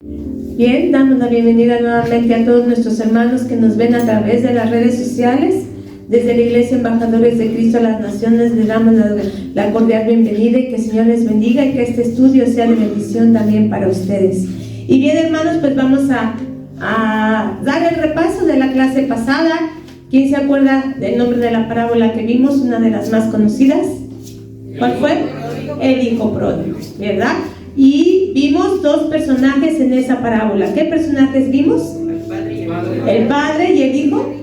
Bien, damos la bienvenida nuevamente a todos nuestros hermanos que nos ven a través de las redes sociales. Desde la Iglesia Embajadores de Cristo a las Naciones les damos la cordial bienvenida y que el Señor les bendiga y que este estudio sea de bendición también para ustedes. Y bien, hermanos, pues vamos a dar el repaso de la clase pasada. ¿Quién se acuerda del nombre de la parábola que vimos? Una de las más conocidas. ¿Cuál fue? El hijo pródigo, ¿verdad? Y vimos dos personajes en esa parábola. ¿Qué personajes vimos? El padre y el hijo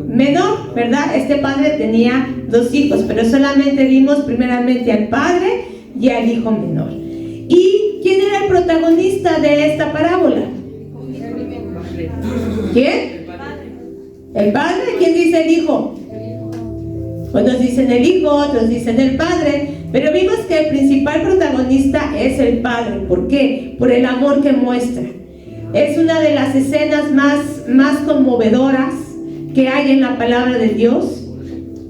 menor, ¿verdad? Este padre tenía dos hijos, pero solamente vimos primeramente al padre y al hijo menor. ¿Y quién era el protagonista de esta parábola? ¿Quién? El padre. ¿Quién dice el hijo? Unos dicen el hijo, otros dicen el padre, pero vimos que el principal protagonista es el padre. ¿Por qué? Por el amor que muestra. Es una de las escenas más conmovedoras que hay en la palabra de Dios,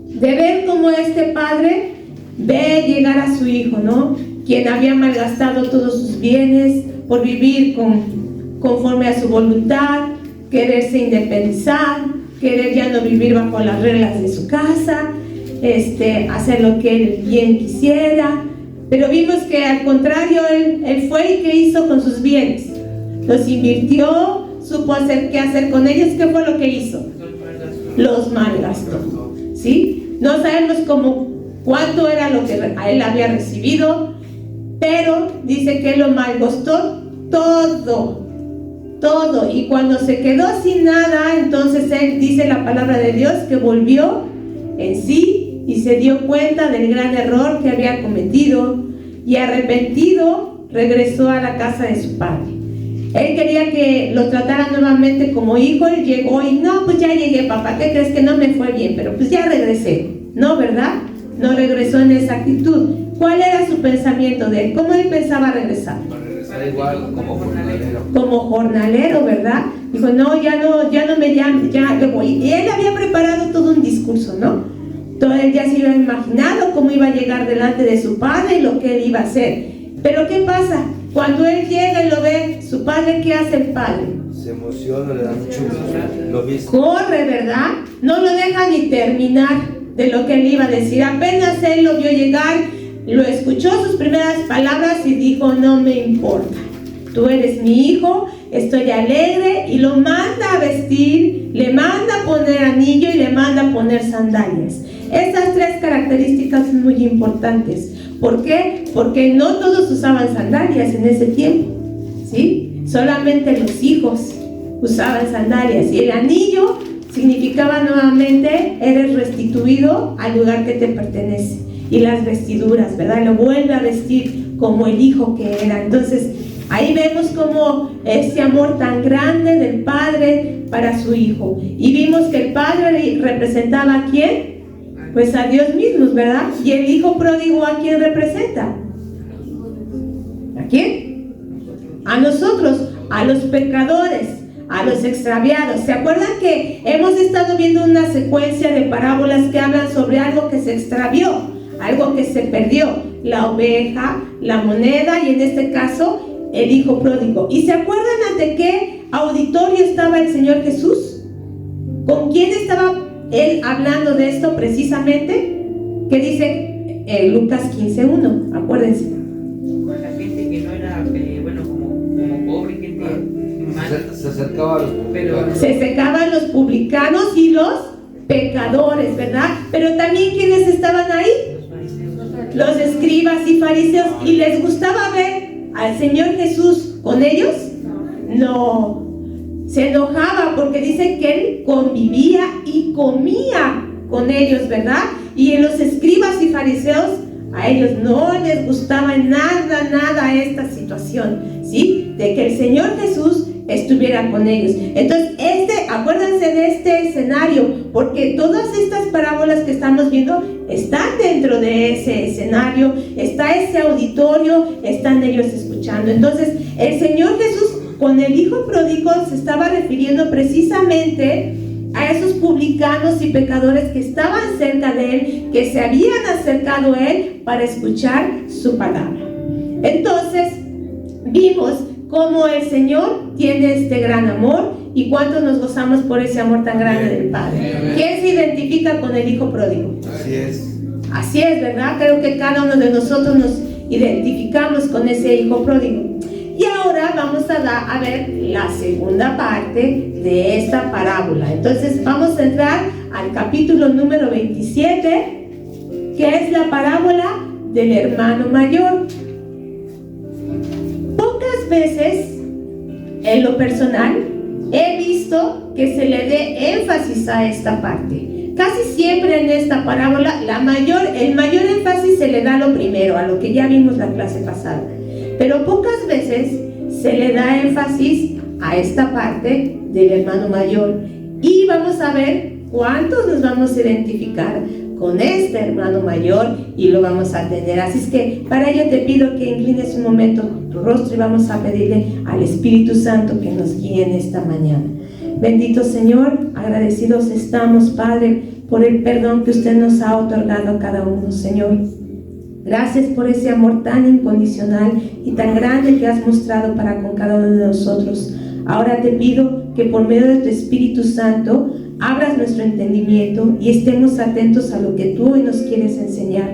de ver cómo este padre ve llegar a su hijo, ¿no? Quien había malgastado todos sus bienes por vivir conforme a su voluntad, quererse independizar, querer ya no vivir bajo las reglas de su casa, hacer lo que él bien quisiera. Pero vimos que al contrario, él fue y ¿qué hizo con sus bienes? Los invirtió, supo qué hacer con ellos. ¿Qué fue lo que hizo? Los malgastó, ¿sí? No sabemos cuánto era lo que a él había recibido, pero dice que lo malgastó todo. Y cuando se quedó sin nada, entonces él, dice la palabra de Dios, que volvió en sí y se dio cuenta del gran error que había cometido, y arrepentido regresó a la casa de su padre. Él quería que lo tratara nuevamente como hijo. Él llegó y no, pues ya llegué, papá, ¿qué crees? Que no me fue bien, pero pues ya regresé. No, ¿verdad? No regresó en esa actitud. ¿Cuál era su pensamiento de él? ¿Cómo él pensaba regresar? Igual, como jornalero. Como jornalero, ¿verdad? Dijo, no me llames, ya me voy. Y él había preparado todo un discurso, ¿no? Todo él ya se iba imaginado cómo iba a llegar delante de su padre y lo que él iba a hacer. Pero ¿qué pasa? Cuando él llega y lo ve, su padre, ¿qué hace el padre? Se emociona, le da mucho gusto. Lo viste. Corre, ¿verdad? No lo deja ni terminar de lo que él iba a decir. Apenas él lo vio llegar, lo escuchó sus primeras palabras y dijo, no me importa. Tú eres mi hijo, estoy alegre, y lo manda a vestir, le manda a poner anillo y le manda a poner sandalias. Estas tres características son muy importantes. ¿Por qué? Porque no todos usaban sandalias en ese tiempo, ¿sí? Solamente los hijos usaban sandalias, y el anillo significaba nuevamente, eres restituido al lugar que te pertenece. Y las vestiduras, ¿verdad? Lo vuelve a vestir como el hijo que era. Entonces, ahí vemos como este amor tan grande del padre para su hijo. Y vimos que el padre representaba ¿a quién? Pues a Dios mismo, ¿verdad? Y el hijo pródigo, ¿a quién representa? ¿A quién? A nosotros, a los pecadores, a los extraviados. ¿Se acuerdan que hemos estado viendo una secuencia de parábolas que hablan sobre algo que se extravió, algo que se perdió? La oveja, la moneda y en este caso el hijo pródigo. ¿Y se acuerdan ante qué auditorio estaba el Señor Jesús? ¿Con quién estaba él hablando de esto precisamente? ¿Qué dice Lucas 15:1? Acuérdense. Con la gente que no era, como pobre, gente mala. Se acercaba a los publicanos. Se acercaban los publicanos y los pecadores, ¿verdad? Pero también ¿quiénes estaban ahí? Los escribas y fariseos. ¿Y les gustaba ver al Señor Jesús con ellos? No. Se enojaba porque dice que él convivía y comía con ellos, ¿verdad? Y en los escribas y fariseos, a ellos no les gustaba nada esta situación, ¿sí? De que el Señor Jesús estuviera con ellos. Entonces, acuérdense de este escenario, porque todas estas parábolas que estamos viendo están dentro de ese escenario, está ese auditorio, están ellos escuchando. Entonces, el Señor Jesús con el hijo pródigo se estaba refiriendo precisamente a esos publicanos y pecadores que estaban cerca de él, que se habían acercado a él para escuchar su palabra. Entonces, vimos cómo el Señor tiene este gran amor y cuánto nos gozamos por ese amor tan grande del Padre. ¿Quién se identifica con el Hijo pródigo? Así es. Así es, ¿verdad? Creo que cada uno de nosotros nos identificamos con ese Hijo pródigo. Y ahora vamos a ver la segunda parte de esta parábola. Entonces vamos a entrar al capítulo número 27, que es la parábola del hermano mayor. Pocas veces, en lo personal, he visto que se le dé énfasis a esta parte. Casi siempre en esta parábola, el mayor énfasis se le da a lo primero, a lo que ya vimos la clase pasada. Pero pocas veces se le da énfasis a esta parte del hermano mayor. Y vamos a ver cuántos nos vamos a identificar con este hermano mayor y lo vamos a atender. Así es que para ello te pido que inclines un momento tu rostro y vamos a pedirle al Espíritu Santo que nos guíe en esta mañana. Bendito Señor, agradecidos estamos, Padre, por el perdón que usted nos ha otorgado a cada uno, Señor. Gracias por ese amor tan incondicional y tan grande que has mostrado para con cada uno de nosotros. Ahora te pido que por medio de tu Espíritu Santo abras nuestro entendimiento y estemos atentos a lo que tú hoy nos quieres enseñar.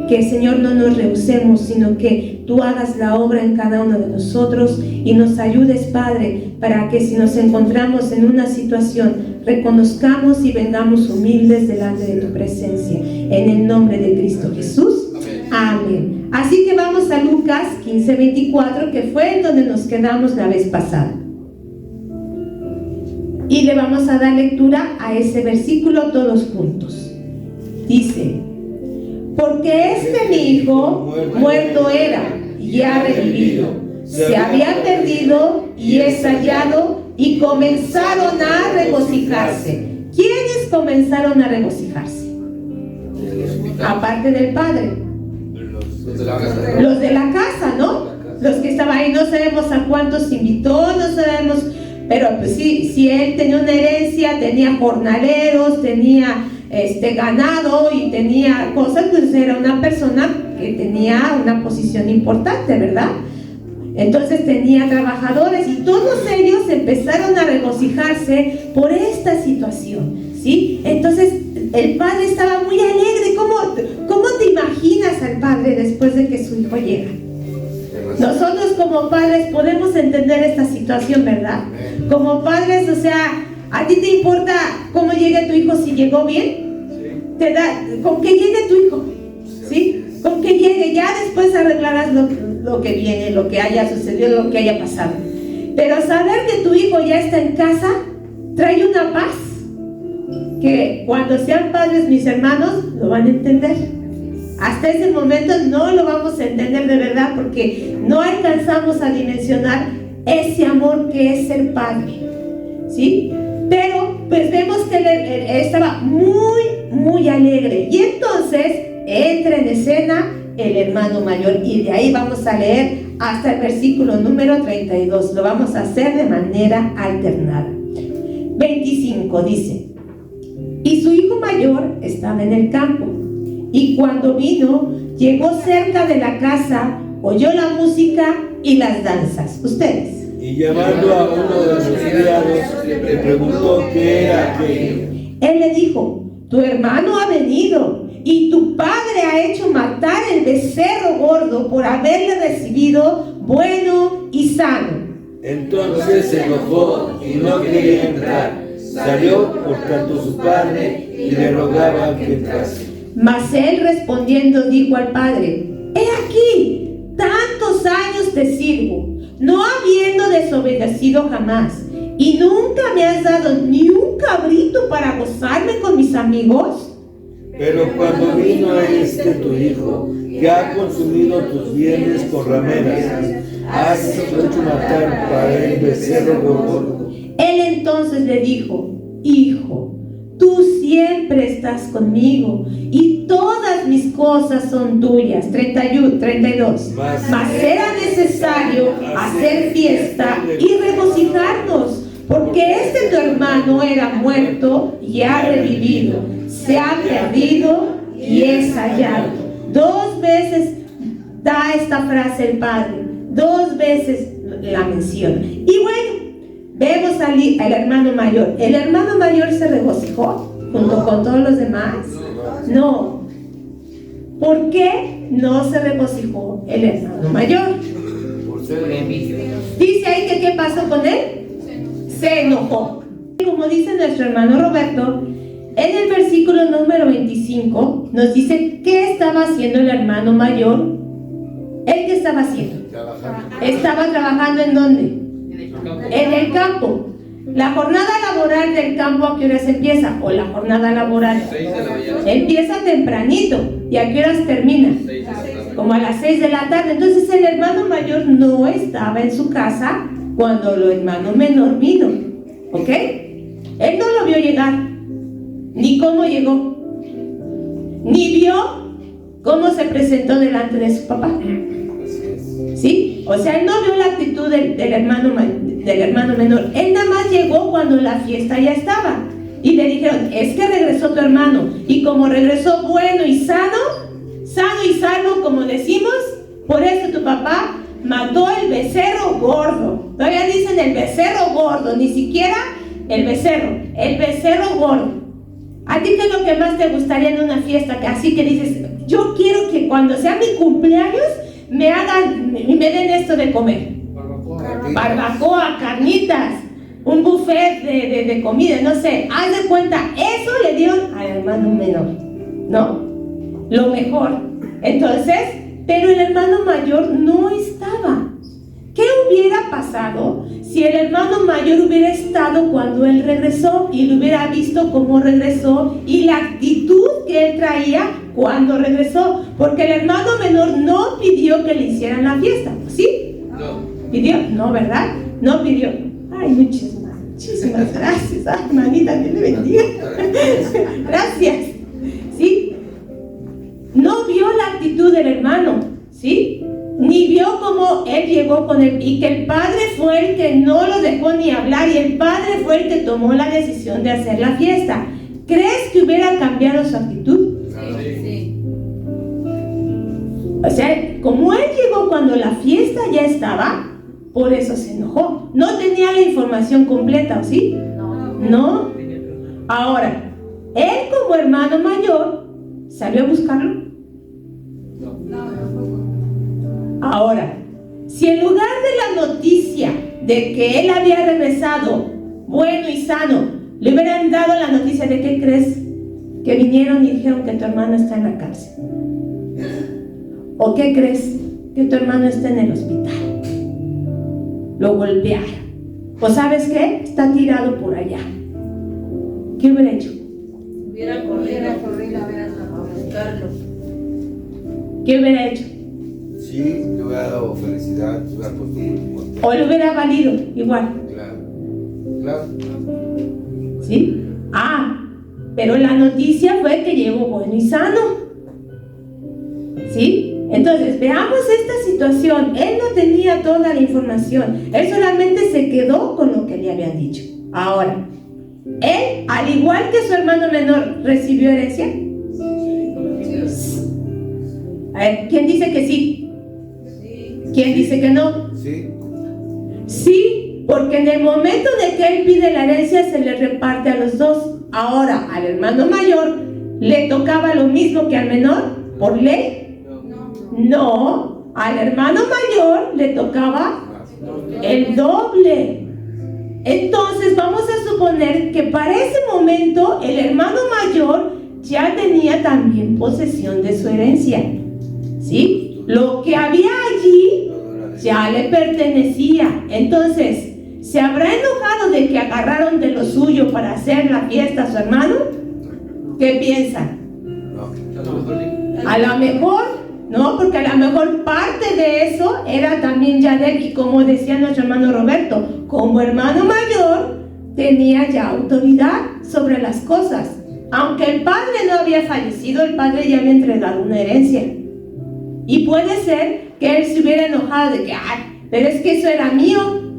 Que, Señor, no nos rehusemos, sino que tú hagas la obra en cada uno de nosotros y nos ayudes, Padre, para que si nos encontramos en una situación, reconozcamos y vengamos humildes delante de tu presencia. En el nombre de Cristo Jesús. Amén. Así que vamos a Lucas 15:24, que fue en donde nos quedamos la vez pasada. Y le vamos a dar lectura a ese versículo todos juntos. Dice: porque mi hijo muerto era y ha revivido, se había perdido y es hallado, y comenzaron a regocijarse. ¿Quiénes comenzaron a regocijarse? Aparte del Padre. Los de la casa, ¿no? Los que estaban ahí, no sabemos a cuántos invitó, no sabemos, pero pues si él tenía una herencia, tenía jornaleros, tenía ganado y tenía cosas, pues era una persona que tenía una posición importante, ¿verdad? Entonces tenía trabajadores y todos ellos empezaron a regocijarse por esta situación, ¿sí? Entonces el padre estaba muy alegre. ¿Cómo te imaginas al padre después de que su hijo llega? Nosotros como padres podemos entender esta situación, ¿verdad? Como padres, o sea, ¿a ti te importa cómo llegue tu hijo si llegó bien? Con que llegue tu hijo, ¿sí? Con que llegue, ya después arreglarás lo que viene, lo que haya sucedido, lo que haya pasado. Pero saber que tu hijo ya está en casa trae una paz que cuando sean padres, mis hermanos, lo van a entender. Hasta ese momento no lo vamos a entender de verdad, porque no alcanzamos a dimensionar ese amor que es ser padre, ¿sí? Pero pues vemos que él estaba muy alegre, y entonces entra en escena el hermano mayor, y de ahí vamos a leer hasta el versículo número 32. Lo vamos a hacer de manera alternada. 25 dice: y su hijo mayor estaba en el campo, y cuando vino, llegó cerca de la casa, oyó la música y las danzas. Ustedes. Y llamando a uno de sus criados, le preguntó qué era aquello. Él le dijo: tu hermano ha venido, y tu padre ha hecho matar el becerro gordo por haberle recibido bueno y sano. Entonces se enojó y no quería entrar. Salió por tanto su padre y le rogaba que entrase. Mas él respondiendo dijo al padre: he aquí, tantos años te sirvo, no habiendo desobedecido jamás, y nunca me has dado ni un cabrito para gozarme con mis amigos. Pero cuando vino tu hijo, que ha consumido tus bienes con rameras, has hecho matar para el becerro gordo. Él entonces le dijo: hijo, tú siempre estás conmigo, y todas mis cosas son tuyas. 32. Mas era necesario hacer fiesta y regocijarnos, porque tu hermano era muerto y ha revivido, se ha perdido y es hallado. 2 veces da esta frase el padre, 2 veces la menciona. Y bueno, vemos al hermano mayor. ¿El hermano mayor se regocijó junto con todos los demás? No. ¿Por qué no se regocijó el hermano mayor? Por envidia. Dice ahí que ¿qué pasó con él? Se enojó. Como dice nuestro hermano Roberto, en el versículo número 25 nos dice qué estaba haciendo el hermano mayor. ¿Él qué estaba haciendo? Estaba trabajando ¿en dónde? En el campo. La jornada laboral del campo, ¿a qué horas empieza? O la jornada laboral empieza tempranito. ¿Y a qué horas termina? Como a las 6 de la tarde. Entonces el hermano mayor no estaba en su casa cuando el hermano menor vino. ¿Ok? Él no lo vio llegar, ni cómo llegó, ni vio cómo se presentó delante de su papá. ¿Sí? O sea, él no vio la actitud del hermano menor. Él nada más llegó cuando la fiesta ya estaba. Y le dijeron, es que regresó tu hermano. Y como regresó bueno y sano y salvo, como decimos, por eso tu papá mató el becerro gordo. Todavía dicen el becerro gordo, ni siquiera el becerro gordo. ¿A ti qué es lo que más te gustaría en una fiesta? Que así que dices, yo quiero que cuando sea mi cumpleaños me den esto de comer. Barbacoa, carnitas, un buffet de comida, no sé. Haz de cuenta, eso le dieron al hermano menor, ¿no? Lo mejor. Entonces, pero el hermano mayor no estaba. ¿Qué hubiera pasado si el hermano mayor hubiera estado cuando él regresó y lo hubiera visto cómo regresó y la actitud que él traía cuando regresó? Porque el hermano menor no pidió que le hicieran la fiesta, ¿sí? No. ¿Pidió? No, ¿verdad? No pidió. Ay, muchísimas gracias. Ay, manita, Dios le bendiga. Gracias. ¿Sí? No vio la actitud del hermano, ¿sí? Ni vio cómo él llegó con él, y que el padre fue el que no lo dejó ni hablar, y el padre fue el que tomó la decisión de hacer la fiesta. ¿Crees que hubiera cambiado su actitud? Sí. O sea, como él llegó cuando la fiesta ya estaba, por eso se enojó. No tenía la información completa, ¿o sí? No. Ahora, él como hermano mayor, ¿salió a buscarlo? Ahora, si en lugar de la noticia de que él había regresado bueno y sano, le hubieran dado la noticia de ¿qué crees? Que vinieron y dijeron que tu hermano está en la cárcel. ¿O qué crees? Que tu hermano está en el hospital. Lo golpearon. ¿O sabes qué? Está tirado por allá. ¿Qué hubiera hecho? Hubiera corrido a ver a buscarlo. ¿Qué hubiera hecho? Sí, le hubiera dado felicidad, le hubiera puesto muy contento. ¿O le hubiera valido igual? Claro. ¿Sí? Pero la noticia fue que llegó bueno y sano. ¿Sí? Entonces, veamos esta situación. Él no tenía toda la información. Él solamente se quedó con lo que le habían dicho. Ahora, él, al igual que su hermano menor, ¿recibió herencia? A ver, ¿quién dice que sí? ¿Quién dice que no? Sí. Sí, porque en el momento de que él pide la herencia se le reparte a los dos. Ahora, al hermano mayor le tocaba lo mismo que al menor, por ley. No, al hermano mayor le tocaba el doble. Entonces vamos a suponer que para ese momento el hermano mayor ya tenía también posesión de su herencia, ¿sí? Lo que había allí ya le pertenecía. Entonces, ¿se habrá enojado de que agarraron de lo suyo para hacer la fiesta a su hermano? ¿Qué piensan? A lo mejor no, porque a lo mejor parte de eso era también ya de él. Y como decía nuestro hermano Roberto, como hermano mayor tenía ya autoridad sobre las cosas. Aunque el padre no había fallecido, el padre ya había entregado una herencia. Y puede ser que él se hubiera enojado de que, pero es que eso era mío,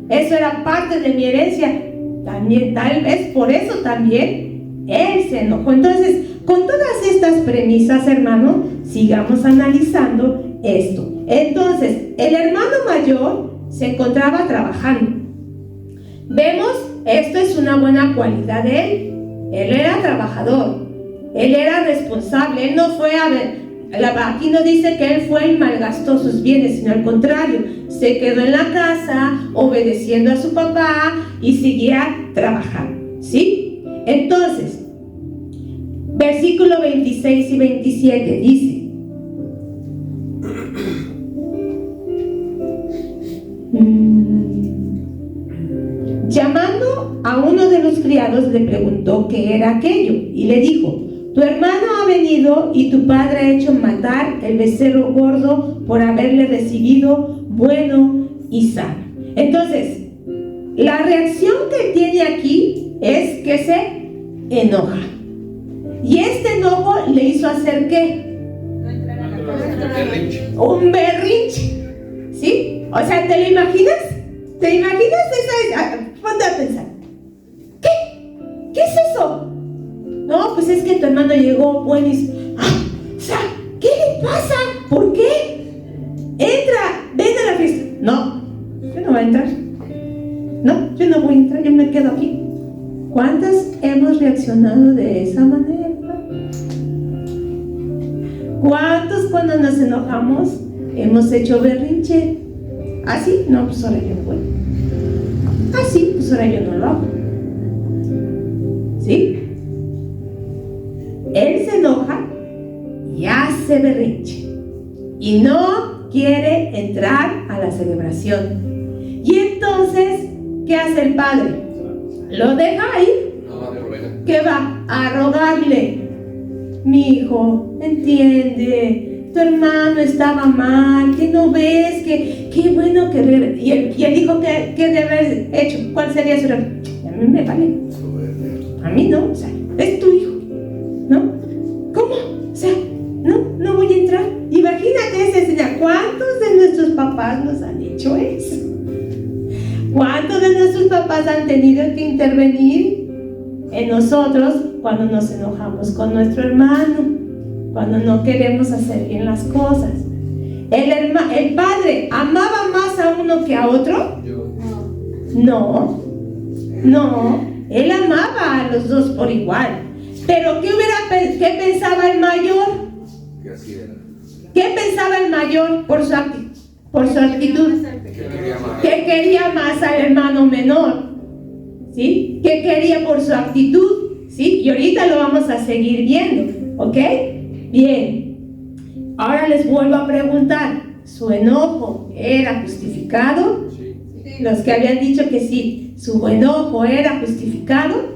eso era parte de mi herencia. También, tal vez por eso también él se enojó. Entonces, con todas estas premisas, hermano, sigamos analizando esto. Entonces, el hermano mayor se encontraba trabajando. Vemos, esto es una buena cualidad de él. Él era trabajador, él era responsable, él no fue a ver. Aquí no dice que él fue y malgastó sus bienes, sino al contrario, se quedó en la casa obedeciendo a su papá y seguía trabajando, ¿sí? Entonces, versículo 26 y 27 dice: llamando a uno de los criados, le preguntó qué era aquello y le dijo: tu hermano ha venido y tu padre ha hecho matar el becerro gordo por haberle recibido bueno y sano. Entonces, la reacción que tiene aquí es que se enoja. Y este enojo le hizo hacer ¿qué? Un berrinche. ¿Sí? O sea, ¿te lo imaginas? ¿Te imaginas esa? Ponte a pensar. ¿Qué? ¿Qué es eso? No, pues es que tu hermano llegó bueno y... o sea, ¿qué le pasa? ¿Por qué? Entra, ven a la fiesta. No, yo no voy a entrar. No, yo no voy a entrar, yo me quedo aquí. ¿Cuántas hemos reaccionado de esa manera? ¿Cuántos cuando nos enojamos hemos hecho berrinche? ¿Ah, sí? No, pues ahora yo no voy. Ah, sí, pues ahora yo no lo hago. ¿Sí? Él se enoja y hace berrinche y no quiere entrar a la celebración. Y entonces, ¿qué hace el padre? Lo deja ahí. ¿Qué va? A rogarle: mi hijo, entiende, tu hermano estaba mal, que no ves, que qué bueno que... Y él dijo que debe haber hecho. ¿Cuál sería su reacción? A mí me vale. A mí no, o sea, es tu hijo, ¿no? ¿Cómo? O sea, no voy a entrar. Imagínate esa escena. ¿Cuántos de nuestros papás nos han hecho eso? ¿Cuántos de nuestros papás han tenido que intervenir en nosotros cuando nos enojamos con nuestro hermano? Cuando no queremos hacer bien las cosas. ¿El padre amaba más a uno que a otro? No, él amaba a los dos por igual. Pero ¿qué pensaba el mayor? ¿Qué pensaba el mayor por su actitud? Que quería más al hermano menor, ¿sí? Que quería por su actitud, ¿sí? Y ahorita lo vamos a seguir viendo, ¿ok? Bien, ahora les vuelvo a preguntar: ¿su enojo era justificado? Los que habían dicho que sí, ¿su enojo era justificado?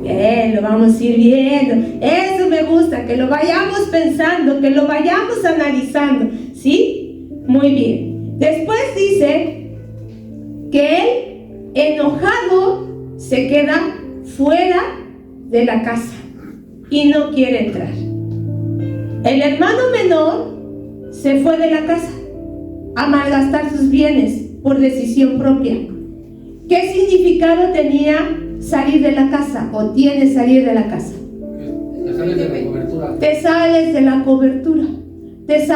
Bien, lo vamos a ir viendo. Eso me gusta, que lo vayamos pensando, que lo vayamos analizando, ¿sí? Muy bien. Después dice que él, enojado, se queda fuera de la casa y no quiere entrar. El hermano menor se fue de la casa a malgastar sus bienes por decisión propia. ¿Qué significado tenía salir de la casa o tiene salir de la casa? Te sales de la cobertura. Te sales de la cobertura, te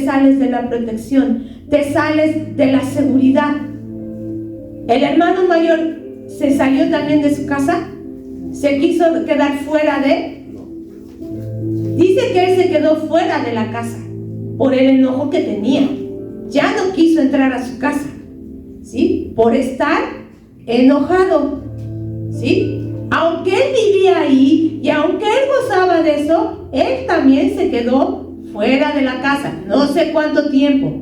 sales de la protección, te sales de la seguridad. El hermano mayor se salió también de su casa, se quiso quedar fuera de... Dice que él se quedó fuera de la casa por el enojo que tenía. Ya no quiso entrar a su casa, ¿sí? Por estar enojado, ¿sí? Aunque él vivía ahí y aunque él gozaba de eso, él también se quedó fuera de la casa. No sé cuánto tiempo,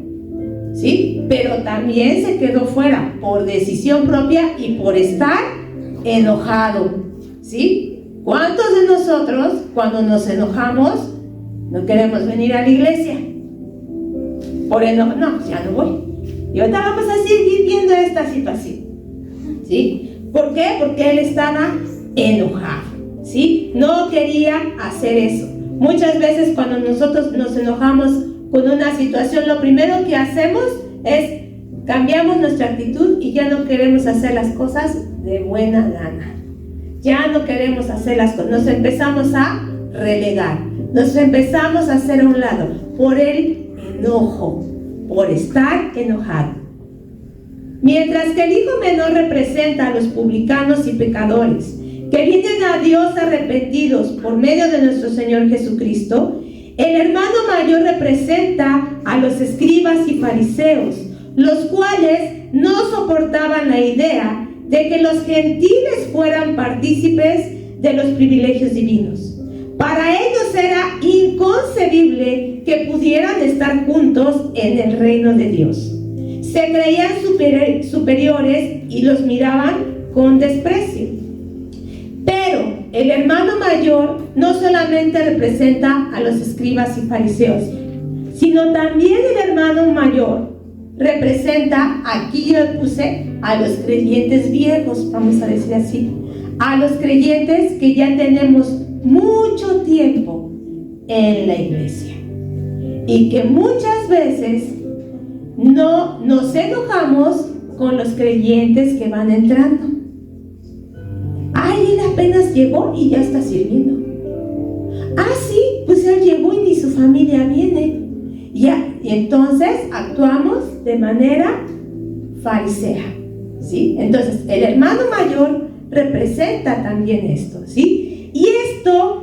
¿sí? Pero también se quedó fuera por decisión propia y por estar enojado, ¿sí? ¿Cuántos de nosotros, cuando nos enojamos, no queremos venir a la iglesia? Por enojo, no, ya no voy. Y ahorita vamos a seguir viendo esta situación, ¿sí? ¿Por qué? Porque él estaba enojado, ¿sí? No quería hacer eso. Muchas veces cuando nosotros nos enojamos con una situación, lo primero que hacemos es cambiamos nuestra actitud y ya no queremos hacer las cosas de buena gana. Ya no queremos hacer las cosas, nos empezamos a relegar, nos empezamos a hacer a un lado por el enojo, por estar enojado. Mientras que el hijo menor representa a los publicanos y pecadores que vienen a Dios arrepentidos por medio de nuestro Señor Jesucristo, el hermano mayor representa a los escribas y fariseos, los cuales no soportaban la idea de que los gentiles fueran partícipes de los privilegios divinos. Para ellos era inconcebible que pudieran estar juntos en el reino de Dios. Se creían superiores y los miraban con desprecio. Pero el hermano mayor no solamente representa a los escribas y fariseos, sino también el hermano mayor representa, aquí yo puse, a los creyentes viejos, vamos a decir así, a los creyentes que ya tenemos mucho tiempo en la iglesia y que muchas veces no nos enojamos con los creyentes que van entrando. Ay, él apenas llegó y ya está sirviendo. Ah, sí, pues él llegó y ni su familia viene. Ya, y entonces actuamos de manera farisea, ¿sí? Entonces, el hermano mayor representa también esto, ¿sí? Y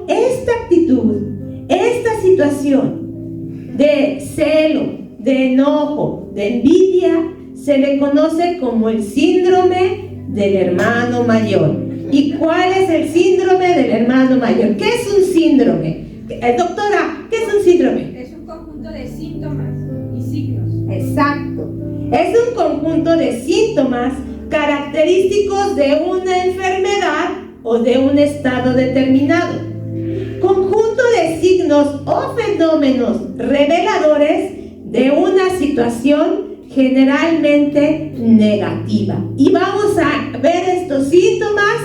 esta actitud, esta situación de celo, de enojo, de envidia, se le conoce como el síndrome del hermano mayor. ¿Y cuál es el síndrome del hermano mayor? ¿Qué es un síndrome? Doctora, ¿qué es un síndrome? Es un conjunto de síntomas y signos. Exacto. Es un conjunto de síntomas característicos de una enfermedad o de un estado determinado. Conjunto de signos o fenómenos reveladores de una situación generalmente negativa. Y vamos a ver estos síntomas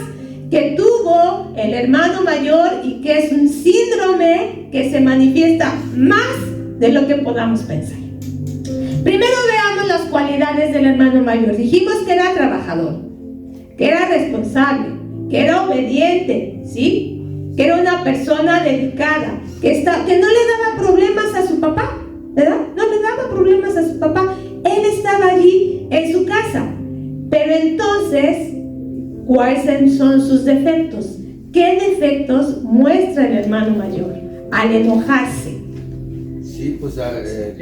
que tuvo el hermano mayor y que es un síndrome que se manifiesta más de lo que podamos pensar. Primero veamos las cualidades del hermano mayor. Dijimos que era trabajador, que era responsable, que era obediente, ¿sí? Que era una persona dedicada, que no le daba problemas a su papá, ¿verdad? No le daba problemas a su papá. Él estaba allí en su casa. Pero entonces, ¿cuáles son sus defectos? ¿Qué defectos muestra el hermano mayor al enojarse? Sí, pues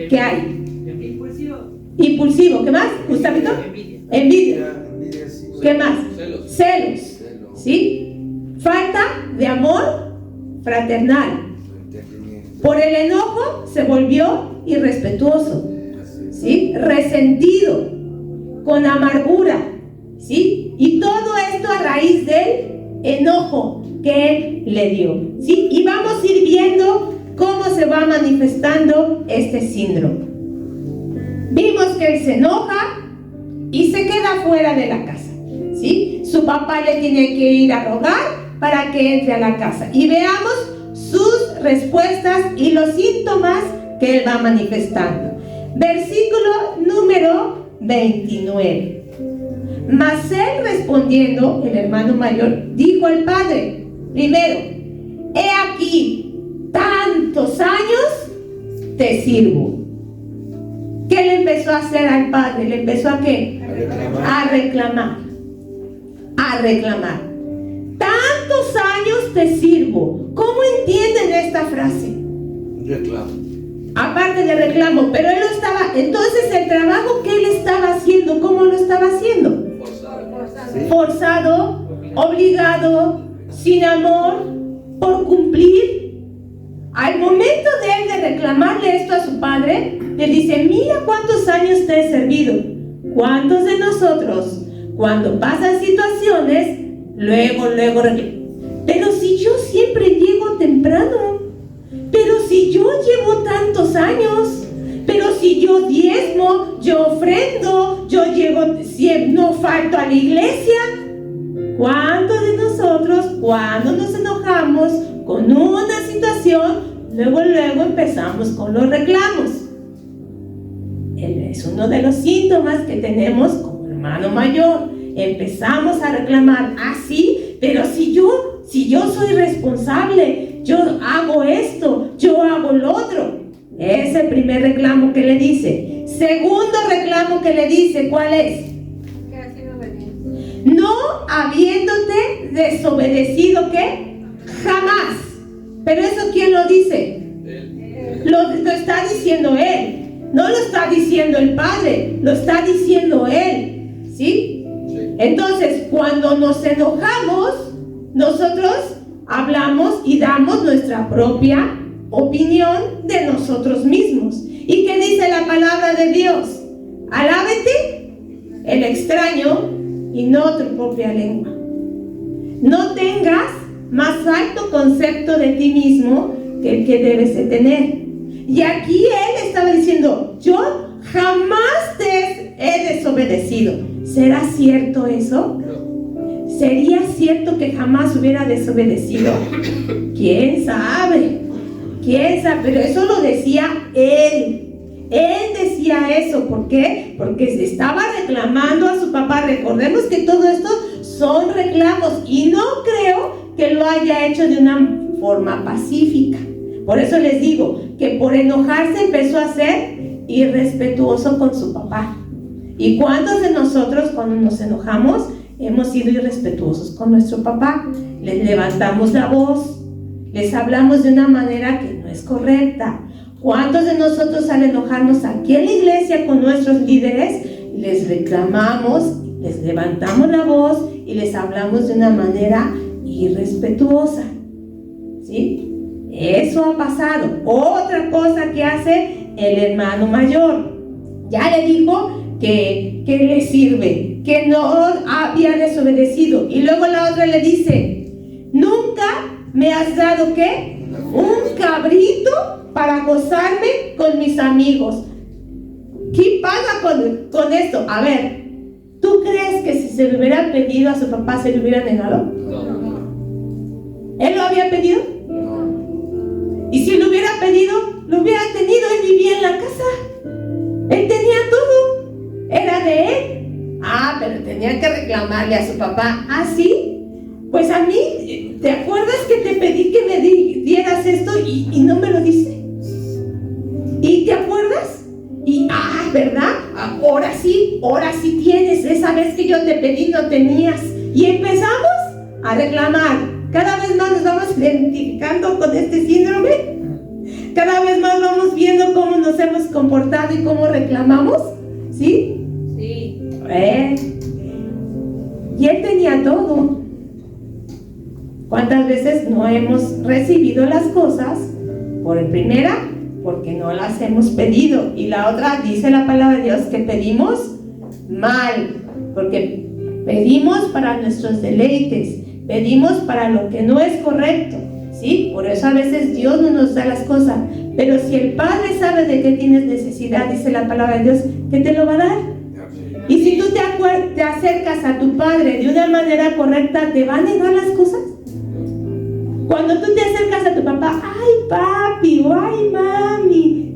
¿Qué hay? Impulsivo. Impulsivo. ¿Qué más, Gustavito? Envidia. sí. ¿Qué más? Celos. Celos. ¿Sí? Falta de amor fraternal. Por el enojo se volvió irrespetuoso, ¿sí? Resentido, con amargura, ¿sí? Y todo esto a raíz del enojo que él le dio, ¿sí? Y vamos a ir viendo cómo se va manifestando este síndrome. Vimos que él se enoja y se queda fuera de la casa, ¿sí? Su papá le tiene que ir a rogar para que entre a la casa. Y veamos sus respuestas y los síntomas que él va manifestando. Versículo número 29. Mas él respondiendo, el hermano mayor, dijo al padre, primero, he aquí, tantos años te sirvo. ¿Qué le empezó a hacer al padre? Le empezó a ¿qué? A reclamar. A reclamar. Tantos años te sirvo. ¿Cómo entienden esta frase? Reclamo. Aparte de reclamo, pero él lo estaba, entonces el trabajo que él estaba haciendo, ¿cómo lo estaba haciendo? Forzado, obligado, sin amor, por cumplir. Al momento de él de reclamarle esto a su padre, le dice, mira cuántos años te he servido. ¿Cuántos de nosotros, cuando pasan situaciones, luego reclaman? Pero si yo siempre llego temprano, pero si yo llevo tantos años, pero si yo diezmo, yo ofrendo, yo llego, no falto a la iglesia. ¿Cuántos de nosotros, cuando nos enojamos con una situación, luego empezamos con los reclamos? Es uno de los síntomas que tenemos como hermano mayor. Empezamos a reclamar, sí, pero si yo soy responsable, yo hago esto, yo hago lo otro. Es el primer reclamo que le dice. Segundo reclamo que le dice, ¿cuál es? Que ha sido obediente. No habiéndote desobedecido, ¿qué? Jamás. Pero eso, ¿quién lo dice? Lo está diciendo él. No lo está diciendo el Padre, lo está diciendo él. ¿Sí? Entonces, cuando nos enojamos, nosotros hablamos y damos nuestra propia opinión de nosotros mismos. ¿Y qué dice la palabra de Dios? Alábete el extraño y no tu propia lengua. No tengas más alto concepto de ti mismo que el que debes de tener. Y aquí él estaba diciendo, yo jamás te he desobedecido. ¿Será cierto eso? ¿Sería cierto que jamás hubiera desobedecido? ¿Quién sabe? ¿Quién sabe? Pero eso lo decía él. Él decía eso. ¿Por qué? Porque se estaba reclamando a su papá. Recordemos que todo esto son reclamos. Y no creo que lo haya hecho de una forma pacífica. Por eso les digo que por enojarse empezó a ser irrespetuoso con su papá. ¿Y cuántos de nosotros cuando nos enojamos hemos sido irrespetuosos con nuestro papá? Les levantamos la voz, les hablamos de una manera que no es correcta. ¿Cuántos de nosotros al enojarnos aquí en la iglesia con nuestros líderes les reclamamos, les levantamos la voz y les hablamos de una manera irrespetuosa? ¿Sí? Eso ha pasado. Otra cosa que hace el hermano mayor, ya le dijo que le sirve, que no había desobedecido. Y luego la otra le dice, nunca me has dado ¿qué? Un cabrito para gozarme con mis amigos. ¿Qué pasa con esto? A ver, ¿tú crees que si se le hubiera pedido a su papá se le hubiera negado? No. ¿Él lo había pedido? Y si lo hubiera pedido, lo hubiera tenido. Él vivía en la casa. Él tenía todo. Era de él. Pero tenía que reclamarle a su papá. ¿Ah, sí? Pues a mí, ¿te acuerdas que te pedí que me dieras esto y no me lo dice? ¿Y te acuerdas? Y, ¿verdad? Ahora sí tienes. Esa vez que yo te pedí no tenías. Y empezamos a reclamar. Cada vez más nos vamos identificando con este síndrome. Cada vez más vamos viendo cómo nos hemos comportado y cómo reclamamos. ¿Sí? Sí. Y él tenía todo. ¿Cuántas veces no hemos recibido las cosas? Primera, porque no las hemos pedido. Y la otra, dice la palabra de Dios, que pedimos mal. Porque pedimos para nuestros deleites. Pedimos para lo que no es correcto, ¿sí? Por eso a veces Dios no nos da las cosas. Pero si el Padre sabe de qué tienes necesidad, dice la palabra de Dios, que te lo va a dar. Y si tú te acercas a tu Padre de una manera correcta, ¿te va a negar las cosas? Cuando tú te acercas a tu papá, ¡ay, papi! ¡O ay, mami!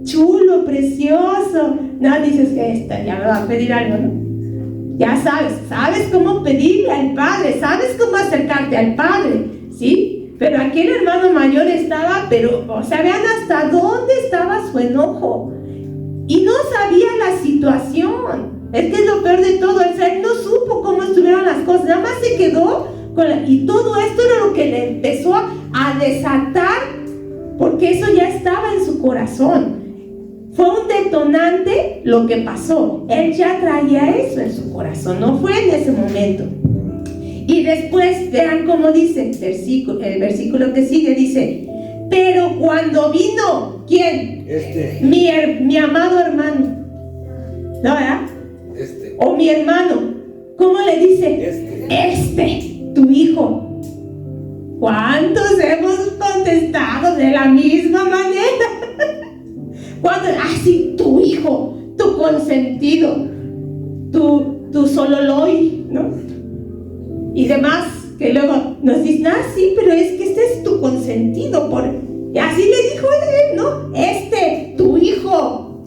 Chulo, precioso. No, dices que esta ya me va a pedir algo, ¿no? Ya sabes cómo pedirle al Padre, sabes cómo acercarte al Padre, ¿sí? Pero aquí el hermano mayor estaba, vean hasta dónde estaba su enojo. Y no sabía la situación. Es que es lo peor de todo, él no supo cómo estuvieron las cosas, nada más se quedó y todo esto era lo que le empezó a desatar, porque eso ya estaba en su corazón. Fue un detonante lo que pasó. Él ya traía eso en su corazón, no fue en ese momento. Y después, vean cómo dice el versículo que sigue, dice, pero cuando vino, ¿quién? Mi amado hermano. ¿No, verdad? O mi hermano. ¿Cómo le dice? Tu hijo. ¿Cuántos hemos contestado de la misma manera? ¿Cuántos? Sí, tu hijo, tu consentido, tu sololoy, ¿no? Y demás, que luego nos dicen, sí, pero es que este es tu consentido. Y así le dijo él, ¿no? Tu hijo.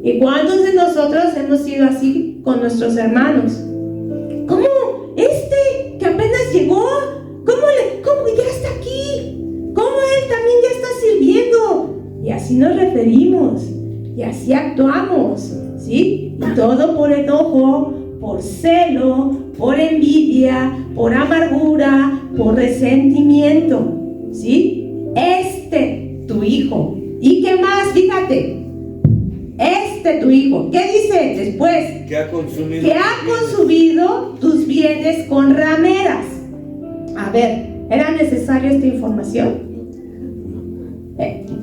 ¿Y cuántos de nosotros hemos sido así con nuestros hermanos? ¿Cómo? Que apenas llegó, ¿cómo ya está aquí? ¿Cómo él también ya está sirviendo? Y así nos referimos. y así actuamos, ¿sí? Y todo por enojo, por celo, por envidia, por amargura, por resentimiento, ¿sí? Tu hijo. ¿Y qué más? Fíjate. Tu hijo. ¿Qué dice después? Que ha consumido. Que ha consumido tus bienes con rameras. A ver, ¿era necesaria esta información?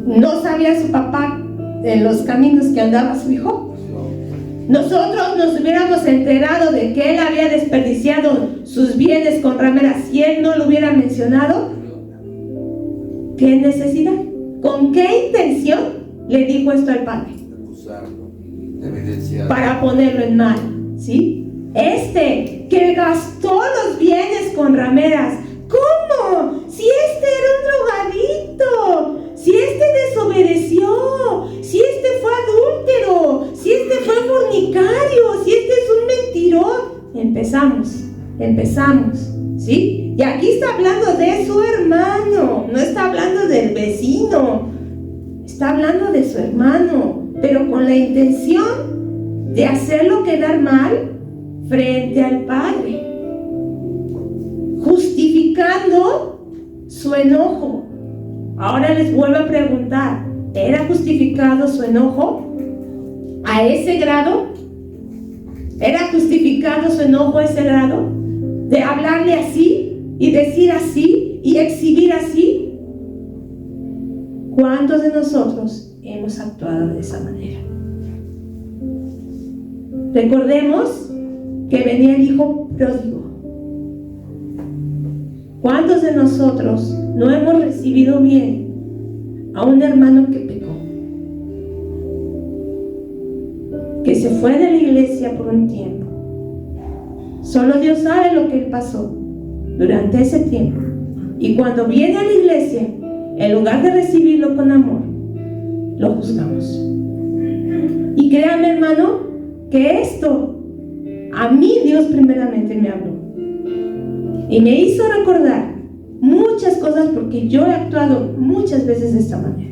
¿No sabía su papá en los caminos que andaba su hijo? Nosotros nos hubiéramos enterado de que él había desperdiciado sus bienes con rameras si él no lo hubiera mencionado. ¿Qué necesidad? ¿Con qué intención le dijo esto al padre? Para ponerlo en mal, ¿sí? Que gastó los bienes con rameras. ¿Cómo? Si era un drogadicto, si desobedeció, si fue adúltero, si fue fornicario, si es un mentirón. Empezamos, ¿sí? Y aquí está hablando de su hermano, no está hablando del vecino, está hablando de su hermano, pero con la intención de hacerlo quedar mal frente al padre, justificando su enojo. Ahora les vuelvo a preguntar, ¿era justificado su enojo a ese grado? ¿Era justificado su enojo a ese grado? ¿De hablarle así y decir así y exhibir así? ¿Cuántos de nosotros hemos actuado de esa manera? Recordemos que venía el hijo pródigo. ¿Cuántos de nosotros no hemos recibido bien a un hermano que pecó? Que se fue de la iglesia por un tiempo. Solo Dios sabe lo que pasó durante ese tiempo. Y cuando viene a la iglesia, en lugar de recibirlo con amor, lo juzgamos. Y créame, hermano, que esto a mí Dios primeramente me habló y me hizo recordar muchas cosas, porque yo he actuado muchas veces de esta manera.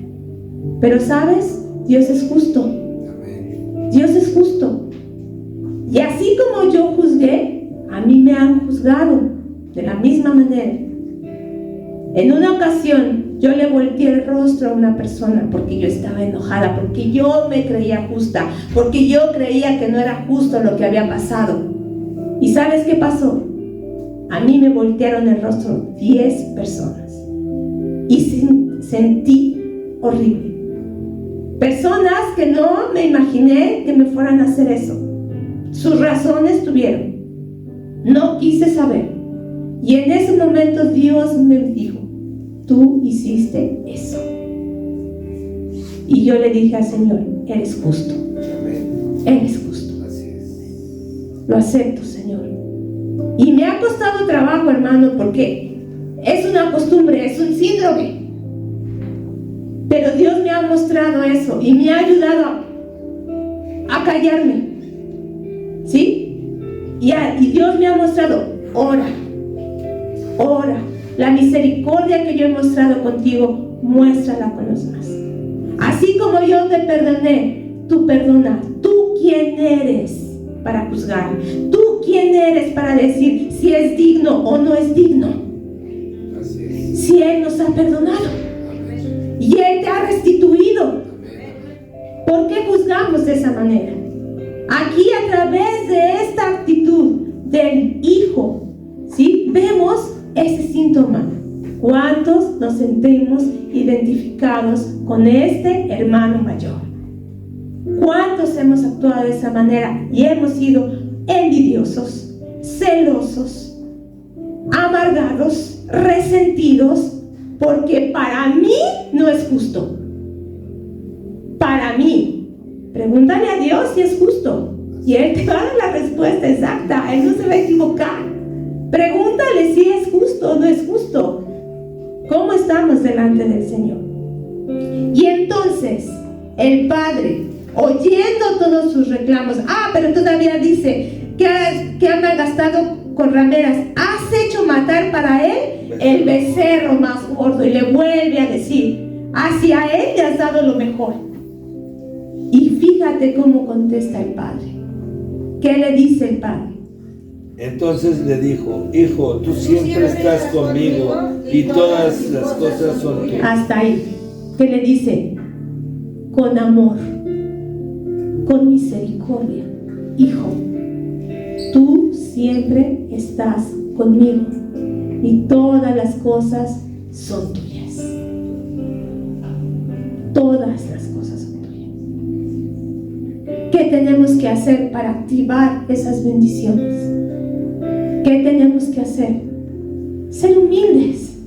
Pero sabes, Dios es justo. Dios es justo. Y así como yo juzgué, a mí me han juzgado de la misma manera. En una ocasión yo le volteé el rostro a una persona porque yo estaba enojada, porque yo me creía justa, porque yo creía que no era justo lo que había pasado. ¿Y sabes qué pasó? A mí me voltearon el rostro 10 personas y sentí horrible. Personas que no me imaginé que me fueran a hacer eso. Sus razones tuvieron. No quise saber. Y en ese momento Dios me dijo: tú hiciste eso. Y yo le dije al Señor: eres justo. Eres justo. Lo acepto, Señor. Y me ha costado trabajo, hermano, porque es una costumbre, es un síndrome. Pero Dios me ha mostrado eso y me ha ayudado a callarme, ¿sí? Y Dios me ha mostrado: ora. La misericordia que yo he mostrado contigo, muéstrala con los demás. Así como yo te perdoné, tú perdona. ¿Tú quién eres para juzgar? ¿Tú quién eres para decir si es digno o no es digno? Si Él nos ha perdonado y Él te ha restituido, ¿por qué juzgamos de esa manera? Aquí, a través de esta actitud del hijo, ¿sí?, vemos ese síntoma. ¿Cuántos nos sentimos identificados con este hermano mayor? ¿Cuántos hemos actuado de esa manera y hemos sido envidiosos, celosos, amargados, resentidos? Porque para mí no es justo. Para mí. Pregúntale a Dios si es justo y Él te va a dar la respuesta exacta. Él no se va a equivocar. Pregúntale si es justo o no es justo. ¿Cómo estamos delante del Señor? Y entonces el padre, oyendo todos sus reclamos, pero todavía dice que ha malgastado con rameras, has hecho matar para él el becerro más gordo, y le vuelve a decir: hacia él le has dado lo mejor. Y fíjate cómo contesta el padre. ¿Qué le dice el padre? Entonces le dijo: Hijo, tú siempre estás conmigo y todas las cosas son tuyas. Hasta ahí. ¿Qué le dice? Con amor, con misericordia. Hijo, tú siempre estás conmigo y todas las cosas son tuyas. Todas las cosas son tuyas. ¿Qué tenemos que hacer para activar esas bendiciones? ¿Qué tenemos que hacer? Ser humildes,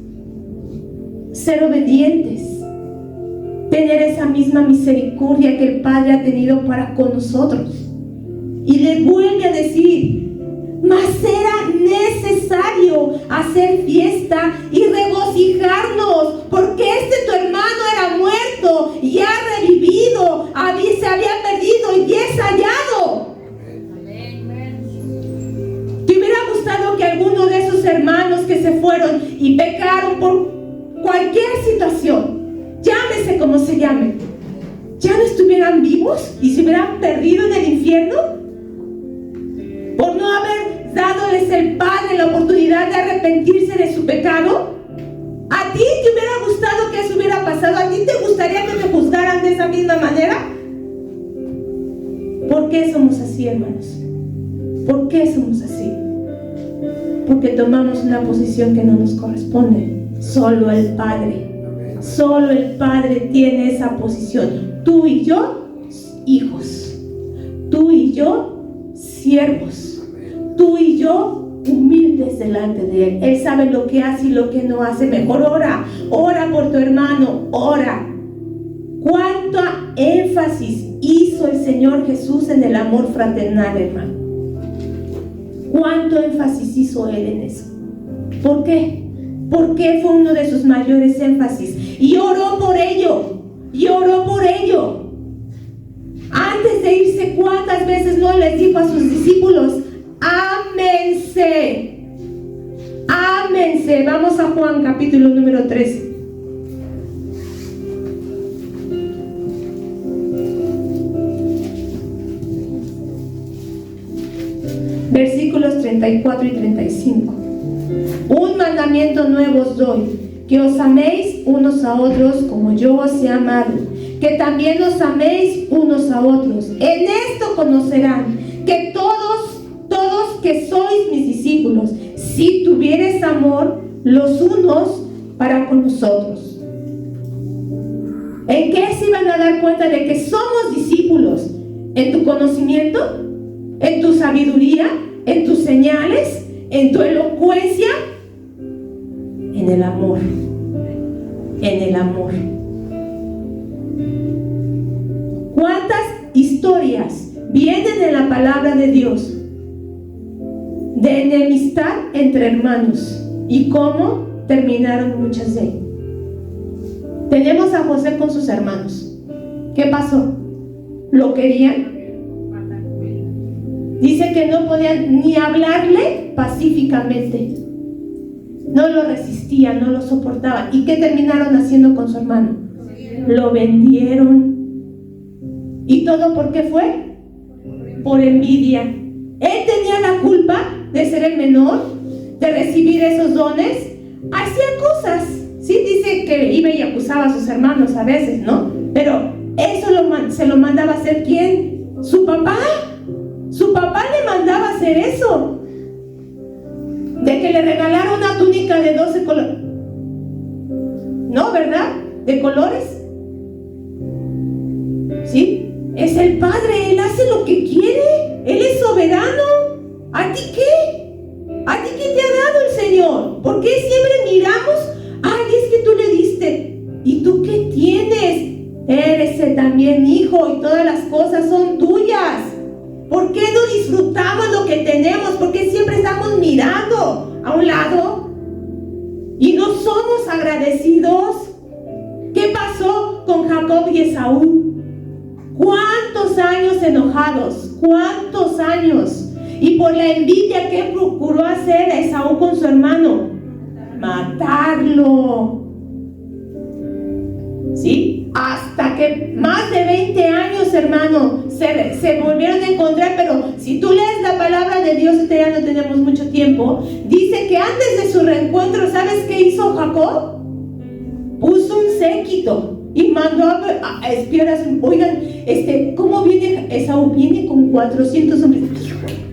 ser obedientes, tener esa misma misericordia que el Padre ha tenido para con nosotros. Y le vuelve a decir: mas era necesario hacer fiesta y regocijarnos, porque tu hermano era muerto y ha revivido, se había perdido y es hallado. ¿Te hubiera gustado que alguno de esos hermanos que se fueron y pecaron por cualquier situación, llámese como se llame, ya no estuvieran vivos y se hubieran perdido en el infierno? Por no haber dadoles el Padre la oportunidad de arrepentirse de su pecado. ¿A ti te hubiera gustado que eso hubiera pasado? ¿A ti te gustaría que te juzgaran de esa misma manera? ¿Por qué somos así, hermanos? ¿Por qué somos así? Porque tomamos una posición que no nos corresponde. Solo el Padre tiene esa posición. Tú y yo, hijos. Tú y yo, siervos. Tú y yo, humildes delante de Él. Él sabe lo que hace y lo que no hace. Mejor ora por tu hermano, ora. ¿Cuánto énfasis hizo el Señor Jesús en el amor fraternal, hermano? ¿Cuánto énfasis hizo Él en eso? ¿Por qué? Porque fue uno de sus mayores énfasis. Y oró por ello. Antes de irse, ¿cuántas veces no les dijo a sus discípulos: ámense? Ámense. Vamos a Juan capítulo número 13. Versículos 34 y 35. Un mandamiento nuevo os doy, que os améis unos a otros como yo os he amado, que también os améis unos a otros. En esto conocerán que todos que sois mis discípulos, si tuviereis amor los unos para con los otros. ¿En qué se iban a dar cuenta de que somos discípulos? ¿En tu conocimiento? ¿En tu sabiduría? ¿En tus señales? ¿En tu elocuencia? En el amor. En el amor. ¿Cuántas historias vienen en la palabra de Dios de enemistad entre hermanos y cómo terminaron muchas de ellas? Tenemos a José con sus hermanos. ¿Qué pasó? ¿Lo querían? Dice que no podían ni hablarle pacíficamente. No lo resistían, no lo soportaban. ¿Y qué terminaron haciendo con su hermano? Lo vendieron. ¿Y todo por qué fue? Por envidia. Él tenía la culpa de ser el menor, de recibir esos dones. Hacía cosas. Sí, dice que iba y acusaba a sus hermanos a veces, ¿no? Pero eso se lo mandaba a hacer ¿quién? Su papá. Su papá le mandaba a hacer eso. De que le regalara una túnica de 12 colores. No, ¿verdad? ¿De colores? ¿Sí? Es el Padre, Él hace lo que quiere. Él es soberano. ¿A ti qué? ¿A ti qué te ha dado el Señor? ¿Por qué siempre miramos? Ay, es que tú le diste. ¿Y tú qué tienes? Eres también hijo y todas las cosas son tuyas. ¿Por qué no disfrutamos lo que tenemos? ¿Por qué siempre estamos mirando a un lado y no somos agradecidos? ¿Qué pasó con Jacob y Esaú? ¿Cuántos años enojados? ¿Cuántos años? Y por la envidia, ¿qué procuró hacer a Esaú con su hermano? Matarlo. ¿Sí? Hasta que más de 20 años, hermano, hermano, se volvieron a encontrar, pero si tú lees la palabra de Dios, ya no tenemos mucho tiempo, dice que antes de su reencuentro, ¿sabes qué hizo Jacob? Puso un séquito y mandó a espiar. Oigan, ¿cómo viene Esaú? Viene con 400 hombres.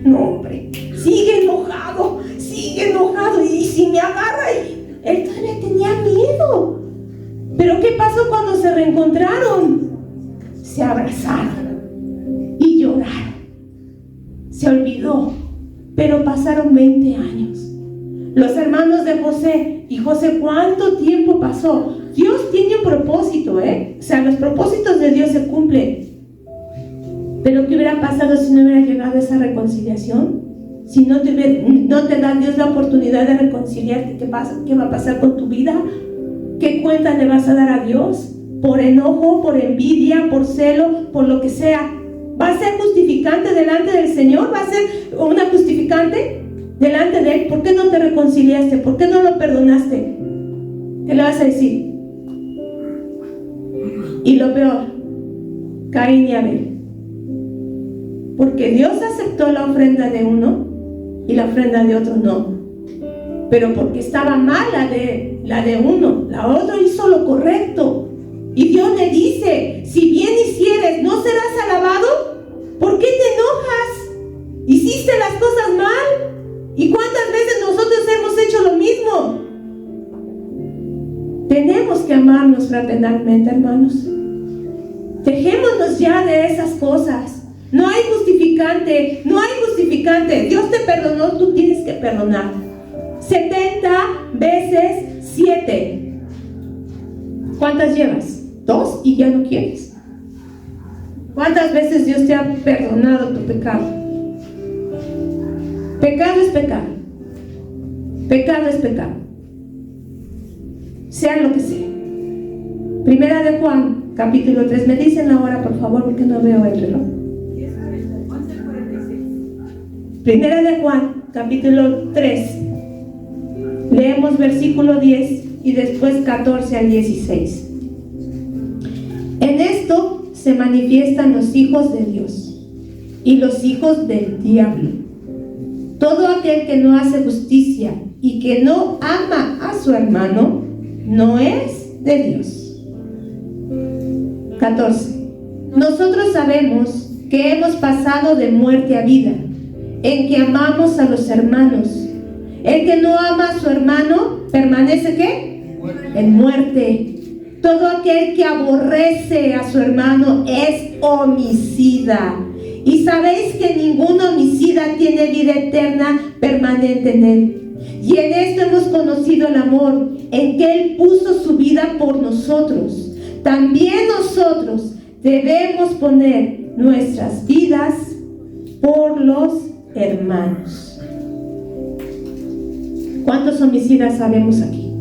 No, hombre, sigue enojado, y si me agarra, él todavía tenía miedo. Pero ¿qué pasó cuando se reencontraron? Se abrazaron y lloraron. Se olvidó, pero pasaron 20 años. Los hermanos de José, y José, ¿cuánto tiempo pasó? Dios tiene un propósito, O sea, los propósitos de Dios se cumplen. Pero ¿qué hubiera pasado si no hubiera llegado a esa reconciliación? Si no te da Dios la oportunidad de reconciliarte, ¿qué va a pasar con tu vida? ¿Qué cuenta le vas a dar a Dios? ¿Por enojo, por envidia, por celo, por lo que sea? ¿Va a ser justificante delante del Señor? ¿Va a ser una justificante delante de Él? ¿Por qué no te reconciliaste? ¿Por qué no lo perdonaste? ¿Qué le vas a decir? Y lo peor, Caín y Abel. Porque Dios aceptó la ofrenda de uno y la ofrenda de otro no. Pero porque estaba mal la de uno, la otra hizo lo correcto. Y Dios le dice, si bien hicieres, ¿no serás alabado? ¿Por qué te enojas? ¿Hiciste las cosas mal? ¿Y cuántas veces nosotros hemos hecho lo mismo? Tenemos que amarnos fraternalmente, hermanos. Dejémonos ya de esas cosas. No hay justificante, no hay justificante. Dios te perdonó, tú tienes que perdonar. 70 veces 7. ¿Cuántas llevas? 2 y ya no quieres. ¿Cuántas veces Dios te ha perdonado tu pecado? Pecado es pecado. Pecado es pecado. Sea lo que sea. Primera de Juan, capítulo 3. Me dicen la hora, por favor, porque no veo el reloj. Primera de Juan, capítulo 3. Leemos versículo 10 y después 14 al 16. En esto se manifiestan los hijos de Dios y los hijos del diablo. Todo aquel que no hace justicia y que no ama a su hermano no es de Dios. 14. Nosotros sabemos que hemos pasado de muerte a vida, en que amamos a los hermanos. El que no ama a su hermano permanece ¿qué? En muerte. Todo aquel que aborrece a su hermano es homicida. Y sabéis que ningún homicida tiene vida eterna permanente en él. Y en esto hemos conocido el amor, en que Él puso su vida por nosotros. También nosotros debemos poner nuestras vidas por los hermanos. ¿Cuántos homicidas sabemos aquí?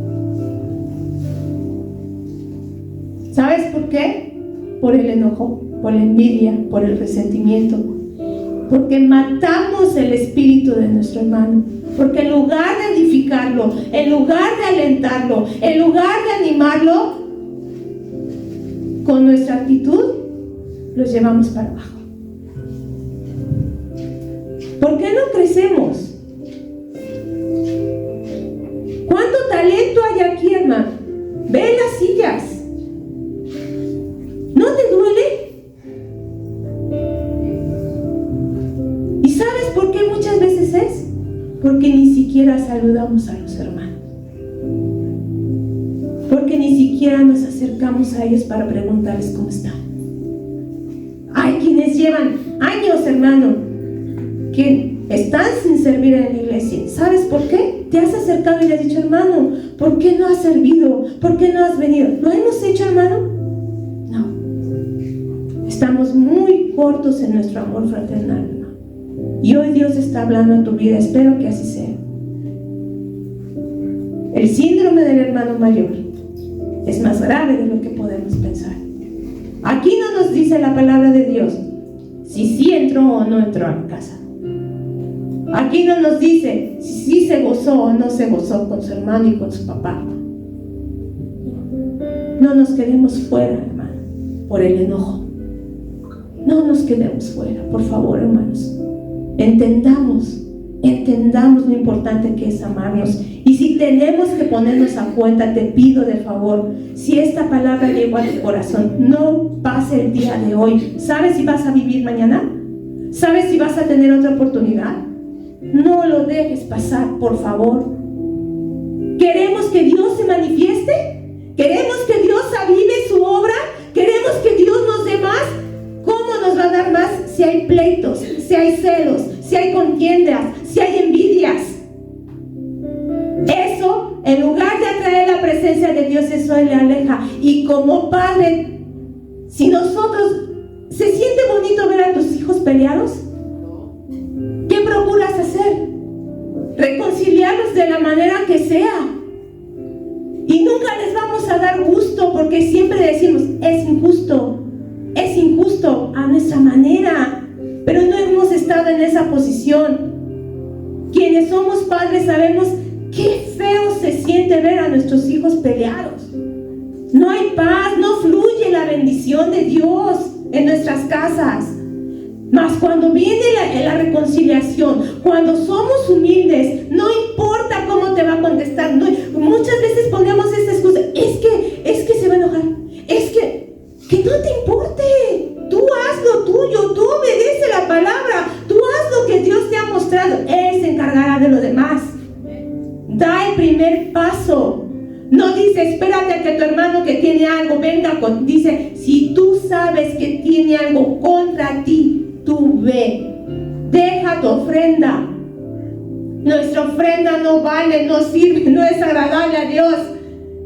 ¿Sabes por qué? Por el enojo, por la envidia, por el resentimiento. Porque matamos el espíritu de nuestro hermano. Porque en lugar de edificarlo, en lugar de alentarlo, en lugar de animarlo, con nuestra actitud, los llevamos para abajo. ¿Por qué no crecemos? ¿Cuánto talento hay aquí, hermano? Ve las sillas. ¿No te duele? ¿Y sabes por qué muchas veces es? Porque ni siquiera saludamos a los hermanos. Porque ni siquiera nos acercamos a ellos para preguntarles cómo están. Hay quienes llevan años, hermano, que están sin servir en la iglesia. ¿Sabes por qué? Te has acercado y le has dicho, hermano, ¿por qué no has servido? ¿Por qué no has venido? ¿Lo hemos hecho, hermano? No. Estamos muy cortos en nuestro amor fraternal, hermano. Y hoy Dios está hablando a tu vida. Espero que así sea. El síndrome del hermano mayor es más grave de lo que podemos pensar. Aquí no nos dice la palabra de Dios si sí entró o no entró a la casa. Aquí no nos dice si sí se gozó o no se gozó con su hermano y con su papá. No nos quedemos fuera, hermano, por el enojo. No nos quedemos fuera, por favor, hermanos. Entendamos lo importante que es amarnos. Y si tenemos que ponernos a cuenta, te pido de favor, si esta palabra llegó a tu corazón, no pase el día de hoy. ¿Sabes si vas a vivir mañana? ¿Sabes si vas a tener otra oportunidad? No lo dejes pasar, por favor. ¿Queremos que Dios se manifieste? ¿Queremos que Dios avive su obra? ¿Queremos que Dios nos dé más? ¿Cómo nos va a dar más si hay pleitos, si hay celos, si hay contiendas, si hay envidias? Eso, en lugar de atraer la presencia de Dios, eso le aleja. Y como padre, si nosotros, ¿se siente bonito ver a tus hijos peleados? ¿Qué procuras hacer? Reconciliarlos de la manera que sea. Y nunca les vamos a dar gusto, porque siempre decimos, es injusto a nuestra manera, pero no hemos estado en esa posición. Quienes somos padres sabemos qué feo se siente ver a nuestros hijos peleados. No hay paz, no fluye la bendición de Dios en nuestras casas. Mas cuando viene la reconciliación, cuando somos humildes, no importa cómo te va a contestar. No, muchas veces ponemos esa excusa, es que se va a enojar, es que no te importe. Tú haz lo tuyo, tú obedece la palabra, tú haz lo que Dios te ha mostrado. Él se encargará de lo demás. Da el primer paso. No dice, espérate a que tu hermano que tiene algo venga con. Dice, si tú sabes que tiene algo contra ti, tú ve. Deja tu ofrenda. Nuestra ofrenda no vale, no sirve, no es agradable a Dios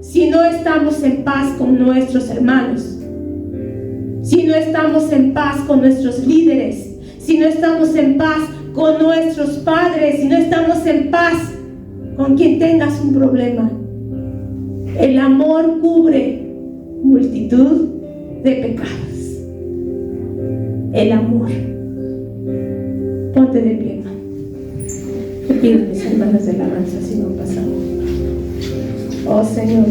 si no estamos en paz con nuestros hermanos, si no estamos en paz con nuestros líderes, si no estamos en paz con nuestros padres, si no estamos en paz con quien tengas un problema. El amor cubre multitud de pecados. El amor. Ponte de pie, hermano. Te pido, mis hermanas de alabanza, si no pasamos. Oh Señor.